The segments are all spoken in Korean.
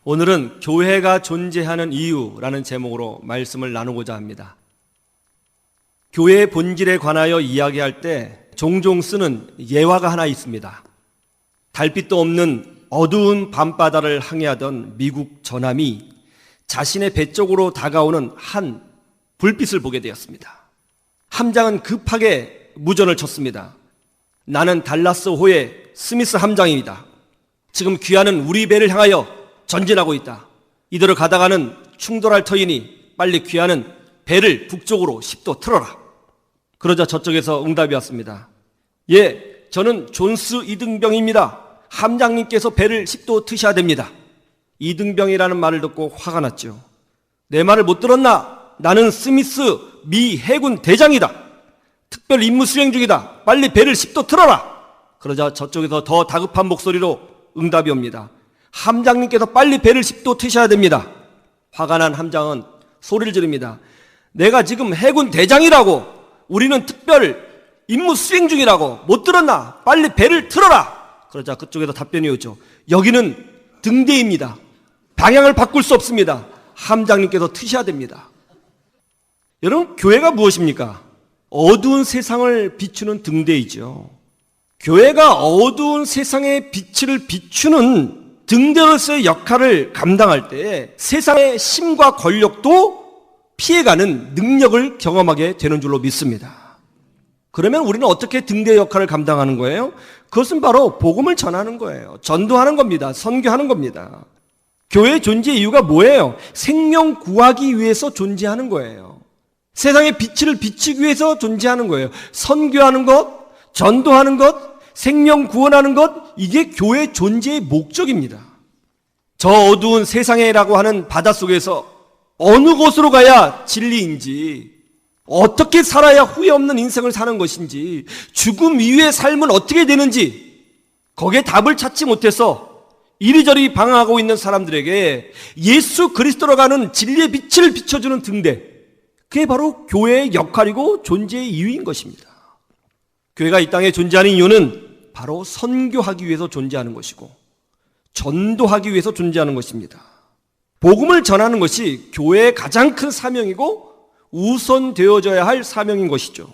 오늘은 교회가 존재하는 이유라는 제목으로 말씀을 나누고자 합니다. 교회의 본질에 관하여 이야기할 때 종종 쓰는 예화가 하나 있습니다. 달빛도 없는 어두운 밤바다를 항해하던 미국 전함이 자신의 배 쪽으로 다가오는 한 불빛을 보게 되었습니다. 함장은 급하게 무전을 쳤습니다. 나는 달라스호의 스미스 함장입니다. 지금 귀하는 우리 배를 향하여 전진하고 있다. 이대로 가다가는 충돌할 터이니 빨리 귀하는 배를 북쪽으로 10도 틀어라. 그러자 저쪽에서 응답이 왔습니다. 예, 저는 존스 이등병입니다. 함장님께서 배를 10도 트셔야 됩니다. 이등병이라는 말을 듣고 화가 났죠. 내 말을 못 들었나? 나는 스미스 미 해군 대장이다. 특별 임무 수행 중이다. 빨리 배를 10도 틀어라. 그러자 저쪽에서 더 다급한 목소리로 응답이 옵니다. 함장님께서 빨리 배를 10도 트셔야 됩니다. 화가 난 함장은 소리를 지릅니다. 내가 지금 해군 대장이라고, 우리는 특별 임무 수행 중이라고, 못 들었나? 빨리 배를 틀어라. 그러자 그쪽에서 답변이 오죠. 여기는 등대입니다. 방향을 바꿀 수 없습니다. 함장님께서 트셔야 됩니다. 여러분, 교회가 무엇입니까? 어두운 세상을 비추는 등대이죠. 교회가 어두운 세상의 빛을 비추는 등대로서의 역할을 감당할 때 세상의 힘과 권력도 피해가는 능력을 경험하게 되는 줄로 믿습니다. 그러면 우리는 어떻게 등대 역할을 감당하는 거예요? 그것은 바로 복음을 전하는 거예요. 전도하는 겁니다. 선교하는 겁니다. 교회의 존재 이유가 뭐예요? 생명 구하기 위해서 존재하는 거예요. 세상의 빛을 비추기 위해서 존재하는 거예요. 선교하는 것, 전도하는 것, 생명 구원하는 것, 이게 교회의 존재의 목적입니다. 저 어두운 세상이라고 하는 바닷속에서 어느 곳으로 가야 진리인지, 어떻게 살아야 후회 없는 인생을 사는 것인지, 죽음 이후의 삶은 어떻게 되는지, 거기에 답을 찾지 못해서 이리저리 방황하고 있는 사람들에게 예수 그리스도로 가는 진리의 빛을 비춰주는 등대, 그게 바로 교회의 역할이고 존재의 이유인 것입니다. 교회가 이 땅에 존재하는 이유는 바로 선교하기 위해서 존재하는 것이고 전도하기 위해서 존재하는 것입니다. 복음을 전하는 것이 교회의 가장 큰 사명이고 우선되어져야 할 사명인 것이죠.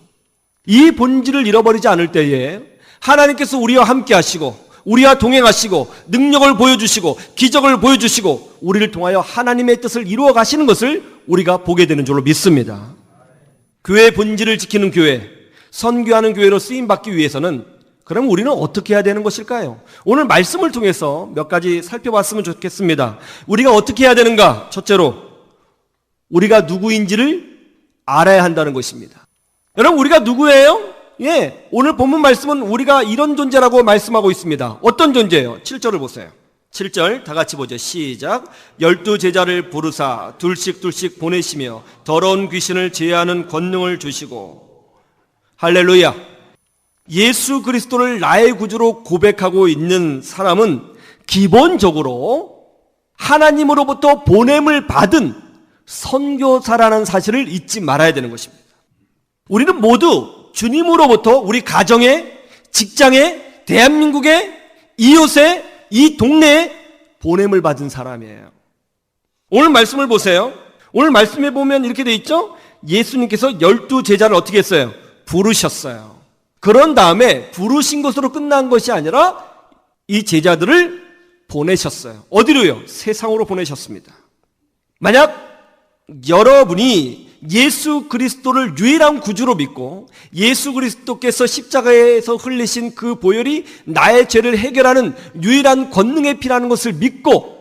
이 본질을 잃어버리지 않을 때에 하나님께서 우리와 함께 하시고 우리와 동행하시고 능력을 보여주시고 기적을 보여주시고 우리를 통하여 하나님의 뜻을 이루어 가시는 것을 우리가 보게 되는 줄로 믿습니다. 교회의 본질을 지키는 교회, 선교하는 교회로 쓰임받기 위해서는 그럼 우리는 어떻게 해야 되는 것일까요? 오늘 말씀을 통해서 몇 가지 살펴봤으면 좋겠습니다. 우리가 어떻게 해야 되는가? 첫째로, 우리가 누구인지를 알아야 한다는 것입니다. 여러분, 우리가 누구예요? 예, 오늘 본문 말씀은 우리가 이런 존재라고 말씀하고 있습니다. 어떤 존재예요? 7절을 보세요. 7절 다 같이 보죠. 시작. 12 제자를 부르사 둘씩 보내시며 더러운 귀신을 제하는 권능을 주시고. 할렐루야. 예수 그리스도를 나의 구주로 고백하고 있는 사람은 기본적으로 하나님으로부터 보냄을 받은 선교사라는 사실을 잊지 말아야 되는 것입니다. 우리는 모두 주님으로부터 우리 가정에, 직장에, 대한민국에, 이웃에, 이 동네에 보냄을 받은 사람이에요. 오늘 말씀을 보세요. 오늘 말씀에 보면 이렇게 돼 있죠? 예수님께서 12 제자를 어떻게 했어요? 부르셨어요. 그런 다음에 부르신 것으로 끝난 것이 아니라 이 제자들을 보내셨어요. 어디로요? 세상으로 보내셨습니다. 만약 여러분이 예수 그리스도를 유일한 구주로 믿고 예수 그리스도께서 십자가에서 흘리신 그 보혈이 나의 죄를 해결하는 유일한 권능의 피라는 것을 믿고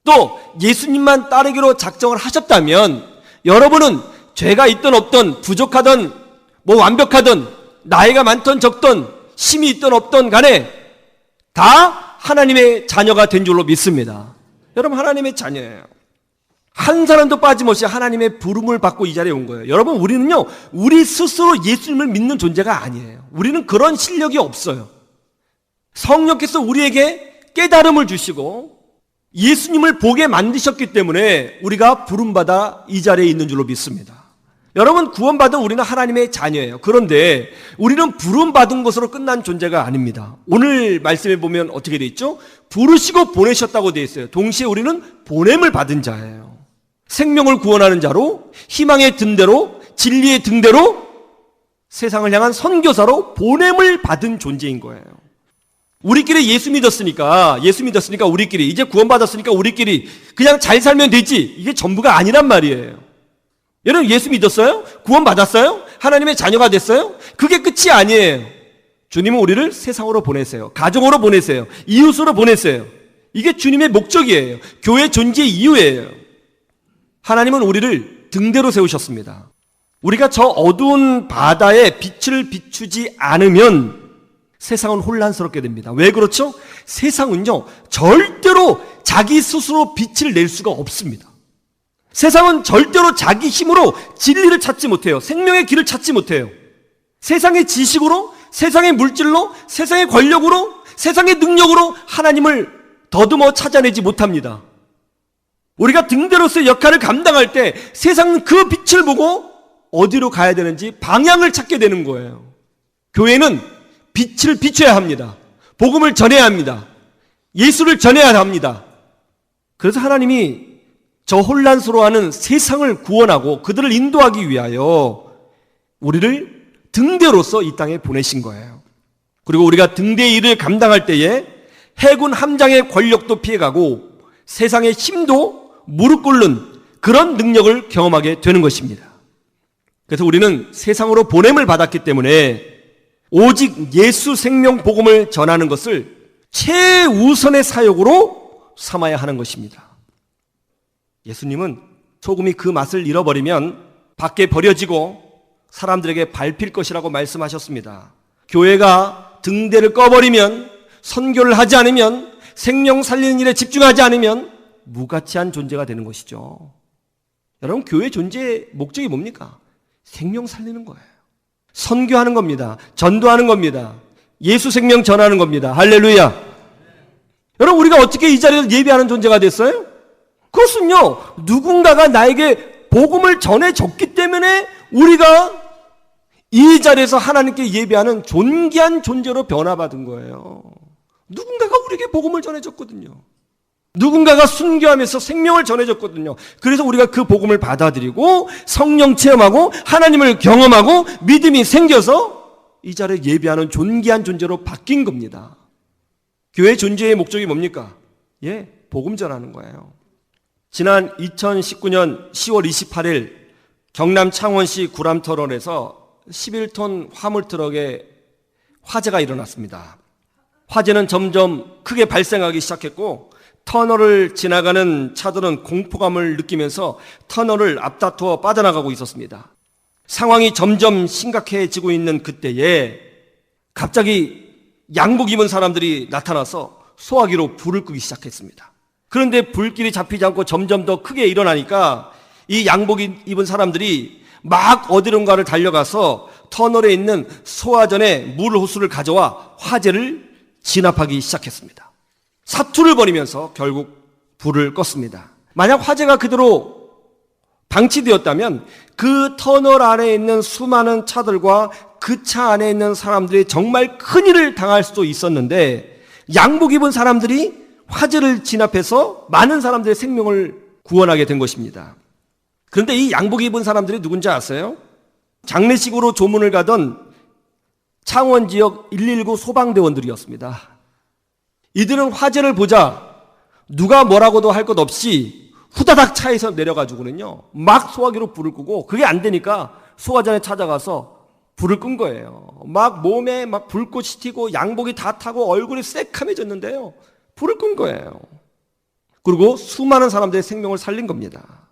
또 예수님만 따르기로 작정을 하셨다면 여러분은 죄가 있든 없든 부족하든 완벽하든 나이가 많든 적든 힘이 있든 없든 간에 다 하나님의 자녀가 된 줄로 믿습니다. 여러분, 하나님의 자녀예요. 한 사람도 빠짐없이 하나님의 부름을 받고 이 자리에 온 거예요. 여러분, 우리는요, 우리 스스로 예수님을 믿는 존재가 아니에요. 우리는 그런 실력이 없어요. 성령께서 우리에게 깨달음을 주시고 예수님을 보게 만드셨기 때문에 우리가 부름받아 이 자리에 있는 줄로 믿습니다. 여러분, 구원받은 우리는 하나님의 자녀예요. 그런데 우리는 부름받은 것으로 끝난 존재가 아닙니다. 오늘 말씀에 보면 어떻게 되어 있죠? 부르시고 보내셨다고 되어 있어요. 동시에 우리는 보냄을 받은 자예요. 생명을 구원하는 자로, 희망의 등대로, 진리의 등대로, 세상을 향한 선교사로 보냄을 받은 존재인 거예요. 우리끼리 예수 믿었으니까 우리끼리, 이제 구원받았으니까 우리끼리 그냥 잘 살면 되지, 이게 전부가 아니란 말이에요. 여러분, 예수 믿었어요? 구원받았어요? 하나님의 자녀가 됐어요? 그게 끝이 아니에요. 주님은 우리를 세상으로 보내세요. 가정으로 보내세요. 이웃으로 보내세요. 이게 주님의 목적이에요. 교회 존재의 이유예요. 하나님은 우리를 등대로 세우셨습니다. 우리가 저 어두운 바다에 빛을 비추지 않으면 세상은 혼란스럽게 됩니다. 왜 그렇죠? 세상은요, 절대로 자기 스스로 빛을 낼 수가 없습니다. 세상은 절대로 자기 힘으로 진리를 찾지 못해요. 생명의 길을 찾지 못해요. 세상의 지식으로, 세상의 물질로, 세상의 권력으로, 세상의 능력으로 하나님을 더듬어 찾아내지 못합니다. 우리가 등대로서의 역할을 감당할 때 세상은 그 빛을 보고 어디로 가야 되는지 방향을 찾게 되는 거예요. 교회는 빛을 비춰야 합니다. 복음을 전해야 합니다. 예수를 전해야 합니다. 그래서 하나님이 저 혼란스러워하는 세상을 구원하고 그들을 인도하기 위하여 우리를 등대로서 이 땅에 보내신 거예요. 그리고 우리가 등대의 일을 감당할 때에 해군 함장의 권력도 피해가고 세상의 힘도 무릎 꿇는 그런 능력을 경험하게 되는 것입니다. 그래서 우리는 세상으로 보냄을 받았기 때문에 오직 예수 생명 복음을 전하는 것을 최우선의 사역으로 삼아야 하는 것입니다. 예수님은 소금이 그 맛을 잃어버리면 밖에 버려지고 사람들에게 밟힐 것이라고 말씀하셨습니다. 교회가 등대를 꺼버리면, 선교를 하지 않으면, 생명 살리는 일에 집중하지 않으면 무가치한 존재가 되는 것이죠. 여러분, 교회 존재의 목적이 뭡니까? 생명 살리는 거예요. 선교하는 겁니다. 전도하는 겁니다. 예수 생명 전하는 겁니다. 할렐루야. 여러분, 우리가 어떻게 이 자리에서 예배하는 존재가 됐어요? 그것은요, 누군가가 나에게 복음을 전해줬기 때문에 우리가 이 자리에서 하나님께 예배하는 존귀한 존재로 변화받은 거예요. 누군가가 우리에게 복음을 전해줬거든요. 누군가가 순교하면서 생명을 전해줬거든요. 그래서 우리가 그 복음을 받아들이고 성령 체험하고 하나님을 경험하고 믿음이 생겨서 이 자리에 예배하는 존귀한 존재로 바뀐 겁니다. 교회 존재의 목적이 뭡니까? 복음 전하는 거예요. 지난 2019년 10월 28일 경남 창원시 구람터널에서 11톤 화물트럭에 화재가 일어났습니다. 화재는 점점 크게 발생하기 시작했고 터널을 지나가는 차들은 공포감을 느끼면서 터널을 앞다투어 빠져나가고 있었습니다. 상황이 점점 심각해지고 있는 그때에 갑자기 양복 입은 사람들이 나타나서 소화기로 불을 끄기 시작했습니다. 그런데 불길이 잡히지 않고 점점 더 크게 일어나니까 이 양복 입은 사람들이 막 어디론가를 달려가서 터널에 있는 소화전에 물 호스를 가져와 화재를 진압하기 시작했습니다. 사투를 벌이면서 결국 불을 껐습니다. 만약 화재가 그대로 방치되었다면 그 터널 안에 있는 수많은 차들과 그 차 안에 있는 사람들이 정말 큰일을 당할 수도 있었는데 양복 입은 사람들이 화재를 진압해서 많은 사람들의 생명을 구원하게 된 것입니다. 그런데 이 양복 입은 사람들이 누군지 아세요? 장례식으로 조문을 가던 창원 지역 119 소방대원들이었습니다. 이들은 화재를 보자 누가 뭐라고도 할 것 없이 후다닥 차에서 내려가지고는요 막 소화기로 불을 끄고 그게 안 되니까 소화전에 찾아가서 불을 끈 거예요. 막 몸에 막 불꽃이 튀고 양복이 다 타고 얼굴이 새카매졌는데요 불을 끈 거예요. 그리고 수많은 사람들의 생명을 살린 겁니다.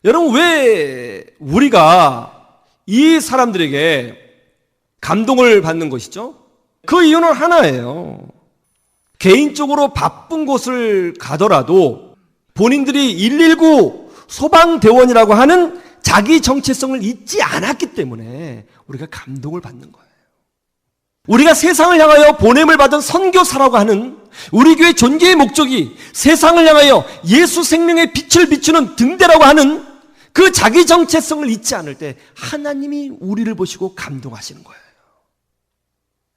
여러분, 왜 우리가 이 사람들에게 감동을 받는 것이죠? 그 이유는 하나예요. 개인적으로 바쁜 곳을 가더라도 본인들이 119 소방대원이라고 하는 자기 정체성을 잊지 않았기 때문에 우리가 감동을 받는 거예요. 우리가 세상을 향하여 보냄을 받은 선교사라고 하는 우리 교회 존재의 목적이 세상을 향하여 예수 생명의 빛을 비추는 등대라고 하는 그 자기 정체성을 잊지 않을 때 하나님이 우리를 보시고 감동하시는 거예요.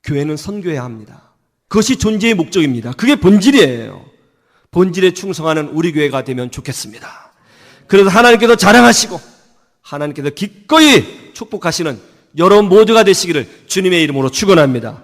교회는 선교해야 합니다. 그것이 존재의 목적입니다. 그게 본질이에요. 본질에 충성하는 우리 교회가 되면 좋겠습니다. 그래서 하나님께서 자랑하시고 하나님께서 기꺼이 축복하시는 여러분 모두가 되시기를 주님의 이름으로 축원합니다.